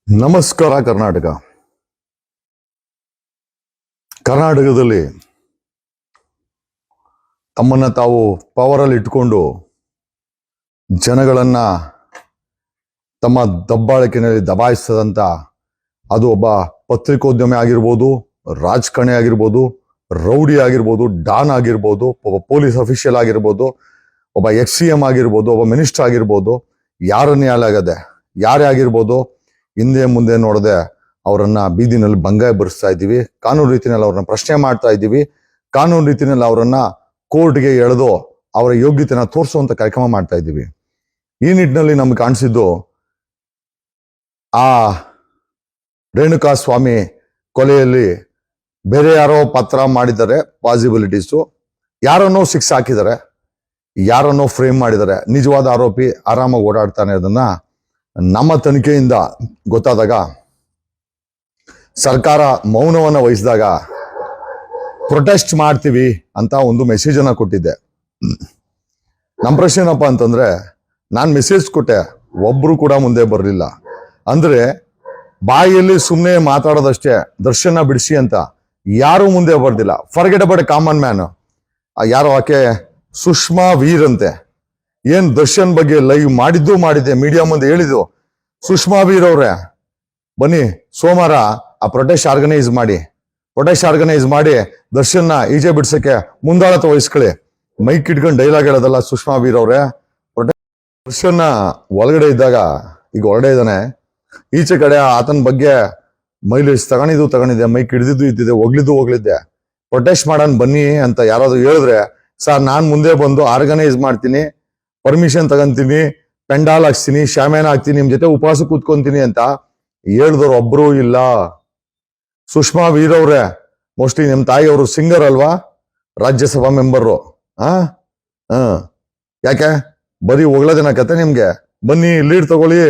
ನಮಸ್ಕಾರ ಕರ್ನಾಟಕದಲ್ಲಿ ತಮ್ಮನ್ನ ತಾವು ಪವರಲ್ಲಿ ಇಟ್ಕೊಂಡು ಜನಗಳನ್ನ ತಮ್ಮ ದಬ್ಬಾಳಿಕೆಯಲ್ಲಿ ದಬಾಯಿಸದಂತ ಅದು ಒಬ್ಬ ಪತ್ರಿಕೋದ್ಯಮಿ ಆಗಿರ್ಬೋದು, ರಾಜಕಾರಣಿ ಆಗಿರ್ಬೋದು, ರೌಡಿ ಆಗಿರ್ಬೋದು, ಡಾನ್ ಆಗಿರ್ಬೋದು, ಒಬ್ಬ ಪೊಲೀಸ್ ಅಫಿಷಿಯಲ್ ಆಗಿರ್ಬೋದು, ಒಬ್ಬ XCM ಆಗಿರ್ಬೋದು, ಒಬ್ಬ ಮಿನಿಸ್ಟರ್ ಆಗಿರ್ಬೋದು, ಯಾರನ್ನೇ ಆಗದೆ ಯಾರೇ ಆಗಿರ್ಬೋದು, ಹಿಂದೆ ಮುಂದೆ ನೋಡದೆ ಅವರನ್ನ ಬೀದಿನಲ್ಲಿ ಬಂಗಾಯ ಬರೆಸ್ತಾ ಇದ್ದೀವಿ. ಕಾನೂನು ರೀತಿಯಲ್ಲಿ ಅವ್ರನ್ನ ಪ್ರಶ್ನೆ ಮಾಡ್ತಾ ಇದ್ದೀವಿ. ಕಾನೂನು ರೀತಿಯಲ್ಲಿ ಅವರನ್ನ ಕೋರ್ಟ್ಗೆ ಎಳೆದು ಅವರ ಯೋಗ್ಯತೆನ ತೋರಿಸುವಂತ ಕಾರ್ಯಕ್ರಮ ಮಾಡ್ತಾ ಇದ್ದೀವಿ. ಈ ನಿಟ್ಟಿನಲ್ಲಿ ನಮ್ಗೆ ಕಾಣಿಸಿದ್ದು ಆ ರೇಣುಕಾ ಸ್ವಾಮಿ ಕೊಲೆಯಲ್ಲಿ ಬೇರೆ ಯಾರೋ ಪತ್ರ ಮಾಡಿದ್ದಾರೆ, ಪಾಸಿಬಿಲಿಟೀಸು, ಯಾರನ್ನೋ ಶಿಕ್ಷೆ ಹಾಕಿದ್ದಾರೆ, ಯಾರನ್ನೋ ಫ್ರೇಮ್ ಮಾಡಿದ್ದಾರೆ. ನಿಜವಾದ ಆರೋಪಿ ಆರಾಮಾಗಿ ಓಡಾಡ್ತಾನೆ. ಅದನ್ನ ನಮ್ಮ ತನಿಖೆಯಿಂದ ಗೊತ್ತಾದಾಗ, ಸರ್ಕಾರ ಮೌನವನ್ನು ವಹಿಸಿದಾಗ ಪ್ರೊಟೆಸ್ಟ್ ಮಾಡ್ತೀವಿ ಅಂತ ಒಂದು ಮೆಸೇಜ್ ಅನ್ನ ಕೊಟ್ಟಿದ್ದೆ. ನಮ್ಮ ಪ್ರಶ್ನೆ ಏನಪ್ಪ ಅಂತಂದ್ರೆ, ನಾನು ಮೆಸೇಜ್ ಕೊಟ್ಟೆ, ಒಬ್ರು ಕೂಡ ಮುಂದೆ ಬರಲಿಲ್ಲ. ಅಂದ್ರೆ ಬಾಯಿಯಲ್ಲಿ ಸುಮ್ಮನೆ ಮಾತಾಡೋದಷ್ಟೇ, ದರ್ಶನ ಬಿಡಿಸಿ ಅಂತ ಯಾರು ಮುಂದೆ ಬರ್ದಿಲ್ಲ. Forget about common man. ಯಾರೋ ಆಕೆ ಸುಷ್ಮಾ ವೀರ್ ಅಂತೆ, ಏನ್ ದರ್ಶನ್ ಬಗ್ಗೆ ಲೈವ್ ಮಾಡಿದ್ದೆ, ಮೀಡಿಯಾ ಮುಂದೆ ಹೇಳಿದ್ದು. ಸುಷ್ಮಾ ವೀರ್ ಅವ್ರೆ, ಬನ್ನಿ ಸೋಮವಾರ ಆ ಪ್ರೊಟೆಸ್ಟ್ ಆರ್ಗನೈಸ್ ಮಾಡಿ ದರ್ಶನ್ನ ಈಜೆ ಬಿಡ್ಸಕ್ಕೆ ಮುಂದಾಳತ್ವ ವಹಿಸ್ಕೊಳ್ಳಿ. ಮೈಕ್ ಇಟ್ಕೊಂಡು ಡೈಲಾಗ್ ಹೇಳೋದಲ್ಲ ಸುಷ್ಮಾ ವೀರ್ ಅವ್ರೆ. ದರ್ಶನ್ನ ಒಳಗಡೆ ಇದ್ದಾಗ, ಈಗ ಹೊರಗಡೆ ಇದ್ದಾನೆ, ಈಚೆ ಕಡೆ ಆತನ ಬಗ್ಗೆ ಮೈಲೇಜ್ ತಗೊಂಡಿದ್ದೆ, ಮೈಕ್ ಹಿಡಿದಿದ್ದು ಇದ್ದಿದ್ದೆ, ಹೋಗ್ಲಿದ್ದೆ. ಪ್ರೊಟೆಸ್ಟ್ ಮಾಡೋಣ ಬನ್ನಿ ಅಂತ ಯಾರಾದ್ರೂ ಹೇಳಿದ್ರೆ, ಸರ್ ನಾನ್ ಮುಂದೆ ಬಂದು ಆರ್ಗನೈಸ್ ಮಾಡ್ತೀನಿ, ಪರ್ಮಿಷನ್ ತಗೊಂತೀನಿ, ಪೆಂಡಾಲ್ ಹಾಕ್ತೀನಿ, ಶಾಮ್ಯಾನ ಹಾಕ್ತೀನಿ, ನಿಮ್ ಜೊತೆ ಉಪವಾಸ ಕೂತ್ಕೊಂತೀನಿ ಅಂತ ಹೇಳಿದವ್ರು ಒಬ್ರು ಇಲ್ಲ. ಸುಷ್ಮಾ ವೀರ್ ಅವ್ರೆ, ಮೋಸ್ಟ್ಲಿ ನಿಮ್ ತಾಯಿಯವರು ಸಿಂಗರ್ ಅಲ್ವಾ, ರಾಜ್ಯಸಭಾ ಮೆಂಬರು. ಯಾಕೆ ಬರೀ ಹೊಗಳೋದೇನ ಕತೆ ನಿಮ್ಗೆ? ಬನ್ನಿ ಲೀಡ್ ತಗೊಳ್ಳಿ,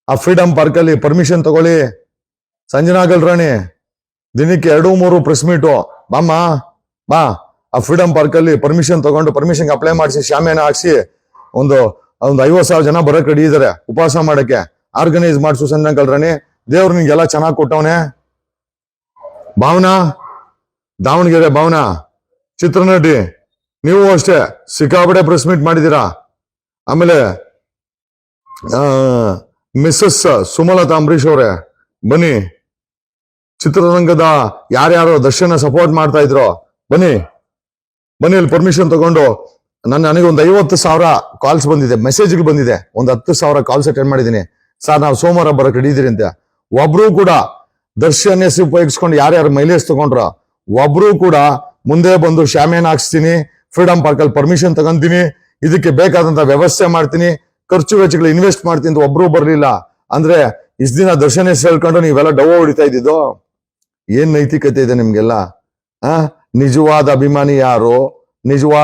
ಆ ಫ್ರೀಡಮ್ ಪಾರ್ಕ್ ಅಲ್ಲಿ ಪರ್ಮಿಷನ್ ತಗೊಳ್ಳಿ. ಸಂಜನಾ ಗಲ್ರಾಣಿ ದಿನಕ್ಕೆ 2-3 ಪ್ರೆಸ್ ಮೀಟು, ಬಾ ಆ ಫ್ರೀಡಮ್ ಪಾರ್ಕ್ ಅಲ್ಲಿ ಪರ್ಮಿಷನ್ ತಗೊಂಡು ಪರ್ಮಿಷನ್ ಅಪ್ಲೈ ಮಾಡಿಸಿ, ಶಾಮ್ಯಾನ ಹಾಕ್ಸಿ, ಒಂದು 50,000 ಜನ ಬರಕ್ ರೆಡಿ ಇದಾರೆ ಉಪವಾಸ ಮಾಡಕ್ಕೆ. ಆರ್ಗನೈಸ್ ಮಾಡ್ಸು ಸಂಜನಾ ಗಲ್ರಾಣಿ. ದೇವ್ರು ನಿಂಗೆಲ್ಲ ಚೆನ್ನಾಗಿ ಕೊಟ್ಟವನೆ. ಭಾವನಾ, ದಾವಣಗೆರೆ ಭಾವನಾ ಚಿತ್ರನಟಿ, ನೀವು ಅಷ್ಟೇ ಸಿಕ್ಕಾಪಟ್ಟೆ ಪ್ರೆಸ್ ಮೀಟ್ ಮಾಡಿದೀರಾ. ಆಮೇಲೆ ಮಿಸ್ಸಸ್ ಸುಮಲತಾ ಅಂಬರೀಶ್ ಅವರೇ, ಬನ್ನಿ. ಚಿತ್ರರಂಗದ ಯಾರ್ಯಾರೋ ದರ್ಶನ ಸಪೋರ್ಟ್ ಮಾಡ್ತಾ ಇದ್ರು, ಬನ್ನಿ ಇಲ್ಲಿ ಪರ್ಮಿಷನ್ ತಗೊಂಡು. ನನಗೆ ಒಂದು 50,000 ಕಾಲ್ಸ್ ಬಂದಿದೆ, ಮೆಸೇಜ್ಗಳು ಬಂದಿದೆ, ಒಂದು 10,000 ಕಾಲ್ಸ್ ಅಟೆಂಡ್ ಮಾಡಿದ್ದೀನಿ. ಸರ್ ನಾವು ಸೋಮವಾರ ಬರಕ್ ಹಿಡಿದಿರಿ ಅಂತ. ಒಬ್ರು ಕೂಡ ದರ್ಶನ್ ಹೆಸರು ಉಪಯೋಗಿಸ್ಕೊಂಡು ಯಾರ್ಯಾರು ಮೈಲೇಜ್ ತಗೊಂಡ್ರ ಒಬ್ರು ಕೂಡ ಮುಂದೆ ಬಂದು ಶಾಮ್ಯಾನ ಹಾಕ್ಸ್ತೀನಿ, ಫ್ರೀಡಮ್ ಪಾರ್ಕ್ ಅಲ್ಲಿ ಪರ್ಮಿಷನ್ ತಗೊಂತೀನಿ, ಇದಕ್ಕೆ ಬೇಕಾದಂತ ವ್ಯವಸ್ಥೆ ಮಾಡ್ತೀನಿ, ಖರ್ಚು ವೆಚ್ಚಗಳು ಇನ್ವೆಸ್ಟ್ ಮಾಡ್ತೀನಿ ಅಂತ ಒಬ್ರು ಬರ್ಲಿಲ್ಲ. ಅಂದ್ರೆ ಇಷ್ಟ ದಿನ ದರ್ಶನ್ ಹೆಸರು ಹೇಳ್ಕೊಂಡು ನೀವೆಲ್ಲ ಡವ್ ಹೊಡಿತಾ ಇದ್ದಿದ್ದು. ಏನ್ ನೈತಿಕತೆ ಇದೆ ನಿಮ್ಗೆಲ್ಲ? ನಿಜವಾದ ಅಭಿಮಾನಿ ಯಾರು? ನಿಜವಾದ